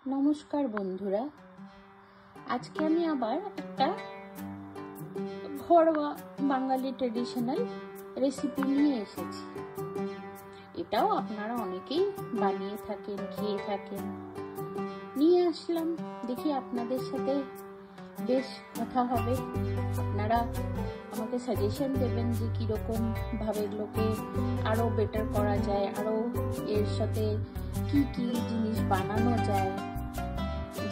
নমস্কার বন্ধুরা, আজকে আমি আবার একটা ঘরোয়া বাঙালি ট্রেডিশনাল রেসিপি নিয়ে এসেছি। এটাও আপনারা অনেকেই বানিয়ে থাকেন, খেয়ে থাকেন। নিয়ে আসলাম, দেখি আপনাদের সাথে বেশ কথা হবে। আপনারা আমাকে সাজেশন দেবেন যে কিরকম ভাবে এগুলোকে আরো বেটার করা যায়, আরো এর সাথে কি কি জিনিস বানানো যায়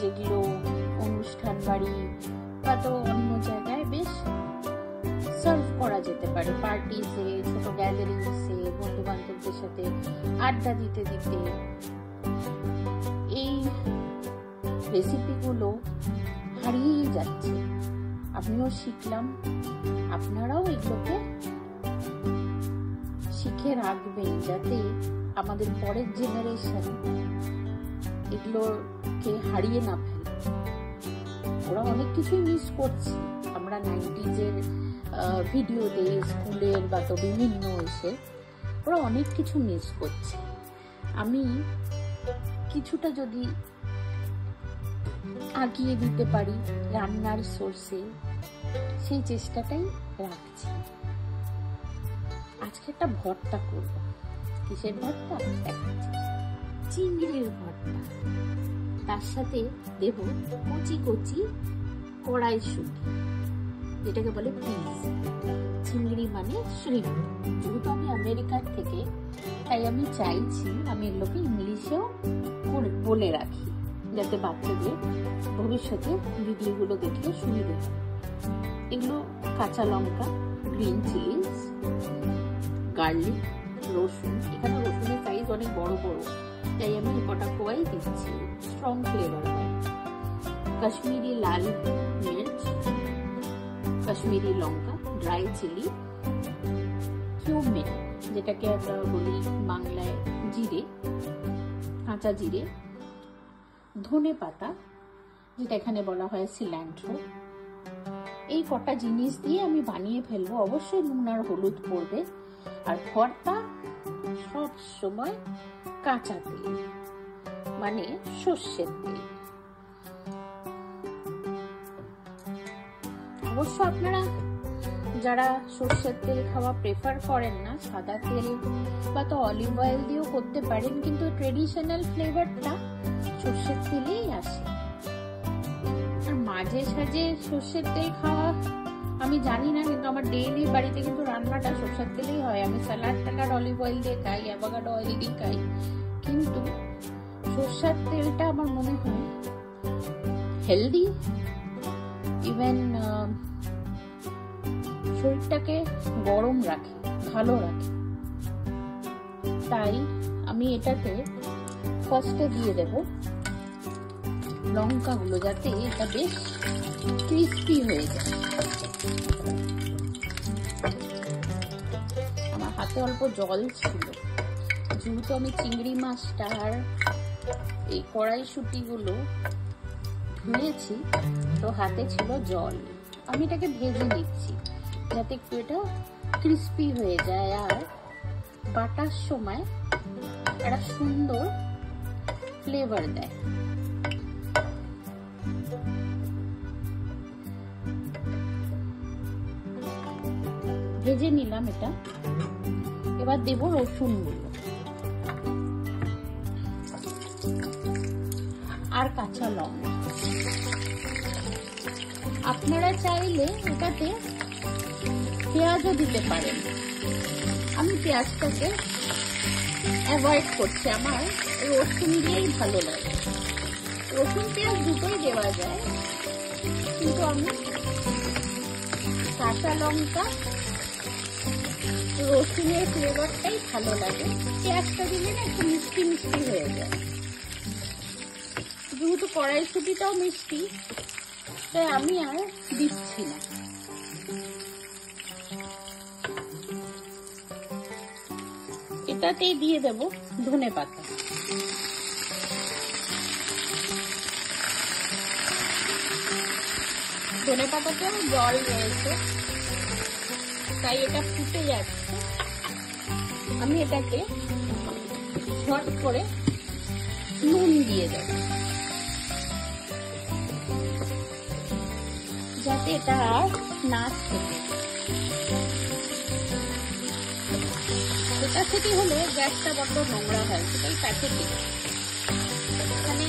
যেগুলো অনুষ্ঠান বাড়ি বা তো অন্য জায়গায় বেশ সার্ভ করা যেতে পারে, পার্টিসে, ছোট গ্যাদারিংসে, বন্ধু বান্ধবদের সাথে আড্ডা দিতে দিতে। এই রেসিপিগুলো হারিয়ে যাচ্ছে, আমিও শিখলাম, আপনারাও এগুলোকে শিখে রাখবেন যাতে আমাদের পরের জেনারেশন এগুলোকে হারিয়ে না ফেলে। ওরা অনেক কিছুই মিস করছে, আমরা 90s-এর ভিডিওতে, স্কুলের বা তো বিভিন্ন এসে ওরা অনেক কিছু মিস করছে। আমি কিছুটা যদি আগিয়ে দিতে পারি রান্নার সোর্সে, সেই চেষ্টাটাই রাখছি। আজকে একটা ভর্তা করব। কিসের ভর্তা দেখাচ্ছি? চিংড়ির ভর্তা। তার সাথে দেব কচি কচি কড়াইশুঁটি, যেটাকে বলে পিস। চিংড়ি মানে শ্রিম্প। যেহেতু আমি আমেরিকার থেকে, তাই আমি চাইছি আমি এগুলোকে ইংলিশেও বলে রাখি, যাতে বাচ্চাদের ভবিষ্যতে ভিডিওগুলো দেখলে সুবিধে হয়। এগুলো কাঁচা লঙ্কা, গ্রিন চিলিস, গার্লিক, রসুন। এখানে রসুনের সাইজ অনেক বড় বড়, তাই আমি কটা কোয়াই দিচ্ছি, স্ট্রং ফ্লেভার হয়। কাশ্মীরি লাল মির্চ, কাশ্মীরি লঙ্কা, ড্রাই চিলি, কিউমিন যেটাকে আমরা বলি বাংলায় জিরে, কাঁচা জিরে, ধনে পাতা যেটা এখানে বলা হয় সিল্যান্ট্রো। এই কটা জিনিস দিয়ে আমি বানিয়ে ফেলবো। অবশ্যই নুন আর হলুদ পড়বে। আর ভর্তা সব সময় কাঁচা তেল, মানে সর্ষের তেল। অবশ্য আপনারা যারা সর্ষের তেল খাওয়া প্রেফার করেন না, সাদা তেল বা তো অলিভ অয়েল দিয়েও করতে পারেন, কিন্তু ট্রেডিশনাল ফ্লেভারটা সর্ষের তেলেই আসে। আর মাঝে সাঝে সর্ষের তেল খাওয়া আমি জানি না, কিন্তু আমার ডেইলি বাড়িতে কিন্তু রান্নাটা সর্ষের তেলেই হয়। আমি স্যালাড ট্যালাড অলিভ অয়েল দিয়ে খাই, অ্যাভোকাডো অয়েল দিয়ে খাই, কিন্তু সর্ষের তেলটা আমার মনে হয় হেলদি, ইভেন শরীরটাকে গরম রাখে, ভালো রাখে। তাই আমি এটাতে ফার্স্টে দিয়ে দেব লঙ্কাগুলো, যাতে এটা বেশ ক্রিস্পি হয়ে যায়। আমার হাতে অল্প জল ছিল, যেহেতু আমি চিংড়ি মাছটা আর এই কড়াইশুঁটিগুলো ধুয়েছি, তো হাতে ছিল জল। আমি এটাকে ভেজে নিচ্ছি যাতে একটু এটা ক্রিস্পি হয়ে যায় আর বাটার সময় একটা সুন্দর ফ্লেভার দেয়। ভেজে নিলাম এটা। এবার দেব রসুনগুলো আর কাঁচা লঙ্কা। আপনারা চাইলে এটাতে পেঁয়াজও দিতে পারেন। আমি পেঁয়াজটাকে অ্যাভয়েড করছি, আমার রসুন দিয়েই ভালো লাগে। রসুন পেঁয়াজ দুটোই দেওয়া যায়, কিন্তু আমি কাঁচা লঙ্কা, রসুনের ফ্লেভারটাই ভালো লাগে। পেঁয়াজটা দিলে না একটু মিষ্টি মিষ্টি হয়ে যায়। যেহেতু কড়াইশুঁটিটাও মিষ্টি, তাই আমি আর দিচ্ছি না। এটাতেই দিয়ে দেব ধনে পাতা। ধনে পাতাতেও জল রয়েছে, তাই এটা ফুটে যাচ্ছে। আমি এটাকে ঝট করে নুন দিয়ে দেব। যাতে এটা আর না ছেড়ে। সেটা হলে গ্যাসটা বড্ড নোংরা হয়, সেটাই প্যাকেটিং। এখানে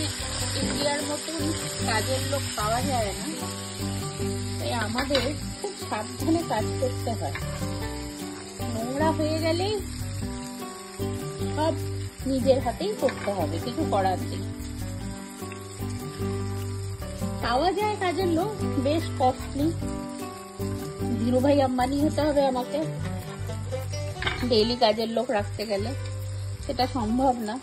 ইন্ডিয়ার মতন কাজের লোক পাওয়া যায় না, তাই আমাদের খুব সাবধানে কাজ করতে হয়। নোংরা হয়ে গেলেই সব নিজের হাতেই করতে হবে, কিছু করার নেই। পাওয়া যায় কাজের লোক, বেশ কস্টলি। ধীরুভাই আম্বানি হতে হবে আমাকে ডেইলি কাজের লোক রাখতে গেলে, সেটা সম্ভব না।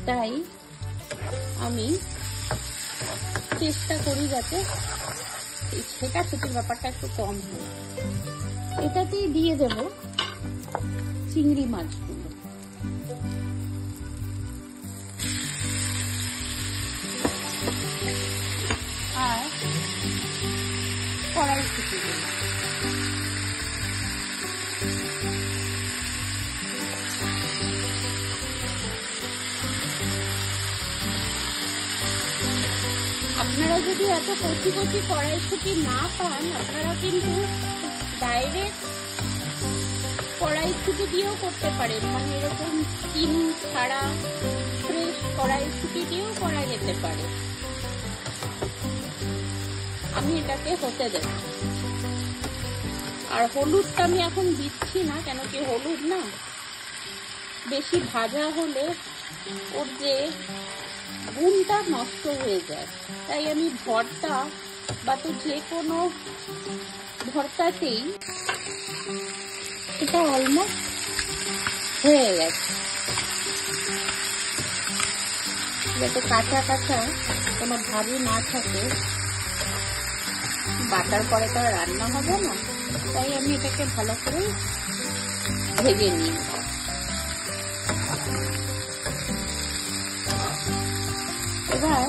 তাই আমি চেষ্টা করি যাতে সেটা সেটির ব্যাপারটা একটু কম হয়। এটাতেই দিয়ে দেব চিংড়ি মাছগুলো। আর কড়াইশুঁটি দেব। আপনারা যদি এত কচি কচি কড়াইশুঁটি না পান, আপনারা কিন্তু ডাইরেক্ট কড়াইশুঁটি দিয়েও করতে পারেন। মানে এরকম স্কিন ছাড়া ফ্রেশ কড়াইশুঁটি দিয়েও করা যেতে পারে। আমি এটাকে হতে দেব। আর হলুদটা আমি এখন দিচ্ছি না, কেন কি হলুদ না বেশি ভাজা হলে ওর যে গুণটা নষ্ট হয়ে যায়। তাই আমি ভর্তা বা তো যে কোনো ভর্তাতেই এটা অলমোস্ট হয়ে গেছে, যাতে কাঁচা কাঁচা কোনো ভাবই না থাকে। বাটার পরে তো রান্না হবে না, তাই আমি এটাকে ভালো করে ভেজে নিই। এবার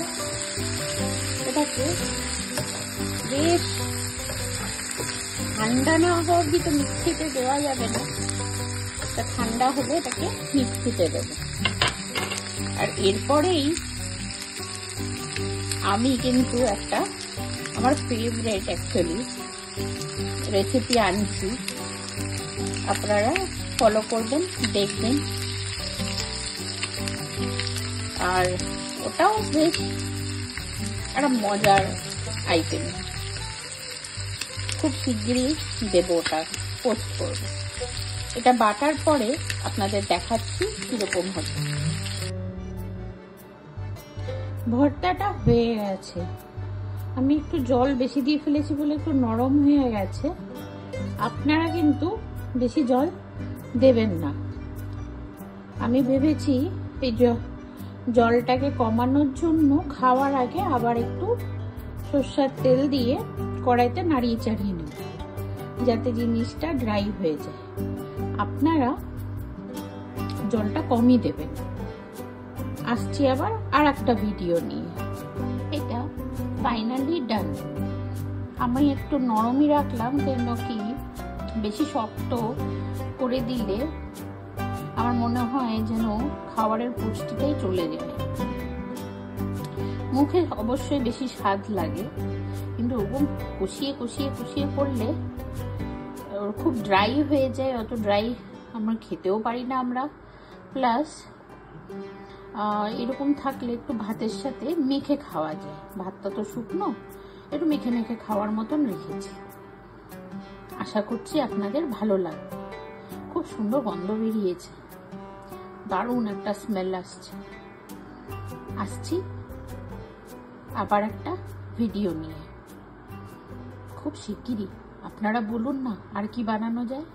এটাকে বেশ ঠান্ডা না হওয়া অবধি তো মিক্সিতে দেওয়া যাবে না, ঠান্ডা হলে এটাকে মিক্সিতে দেবো। আর এরপরেই আমি কিন্তু একটা আমার ফেভারিট অ্যাকচুয়ালি রেসিপি আনছি, আপনারা ফলো করবেন, দেখবেন। আর ওটাও বেশ একটা মজার আইটেম। খুব শিগগিরই দেবো, ওটা পোস্ট করবো। এটা বাটার পরে আপনাদের দেখাচ্ছি কিরকম হবে। ভর্তাটা হয়ে গেছে, আমি একটু জল বেশি দিয়ে ফেলেছি বলে একটু নরম হয়ে গেছে। আপনারা কিন্তু বেশি জল দেবেন না। আমি ভেবেছি এই জলটাকে কমানোর জন্য খাওয়ার আগে আবার একটু সরষের তেল দিয়ে কড়াইতে নাড়িয়ে চাড়িয়ে নেব, যাতে জিনিসটা ড্রাই হয়ে যায়। আপনারা জলটা কমই দেবেন। আসছি আবার আর একটা ভিডিও নিয়ে। এটা ফাইনালি ডান। আমি একটু নরমই রাখলাম, কেন কি বেশি শক্ত করে দিলে আমার মনে হয় যেন খাবারের পুষ্টিটাই চলে যায়। মুখে অবশ্যই বেশি স্বাদ লাগে, কিন্তু ওরকম কষিয়ে কষিয়ে কষিয়ে করলে খুব ড্রাই হয়ে যায়। অত ড্রাই আমরা খেতেও পারি না আমরা। প্লাস এরকম থাকলে একটু ভাতের সাথে মেখে খাওয়া যায়। ভাতটা তো শুকনো, একটু মেখে মেখে খাওয়ার মতন রেখেছি। আশা করছি আপনাদের ভালো লাগবে। খুব সুন্দর গন্ধ বেরিয়েছে, দারুণ একটা স্মেল আসছে। আসছি আবার একটা ভিডিও নিয়ে খুব শিগগিরই। আপনারা বলুন না আর কি বানানো যায়।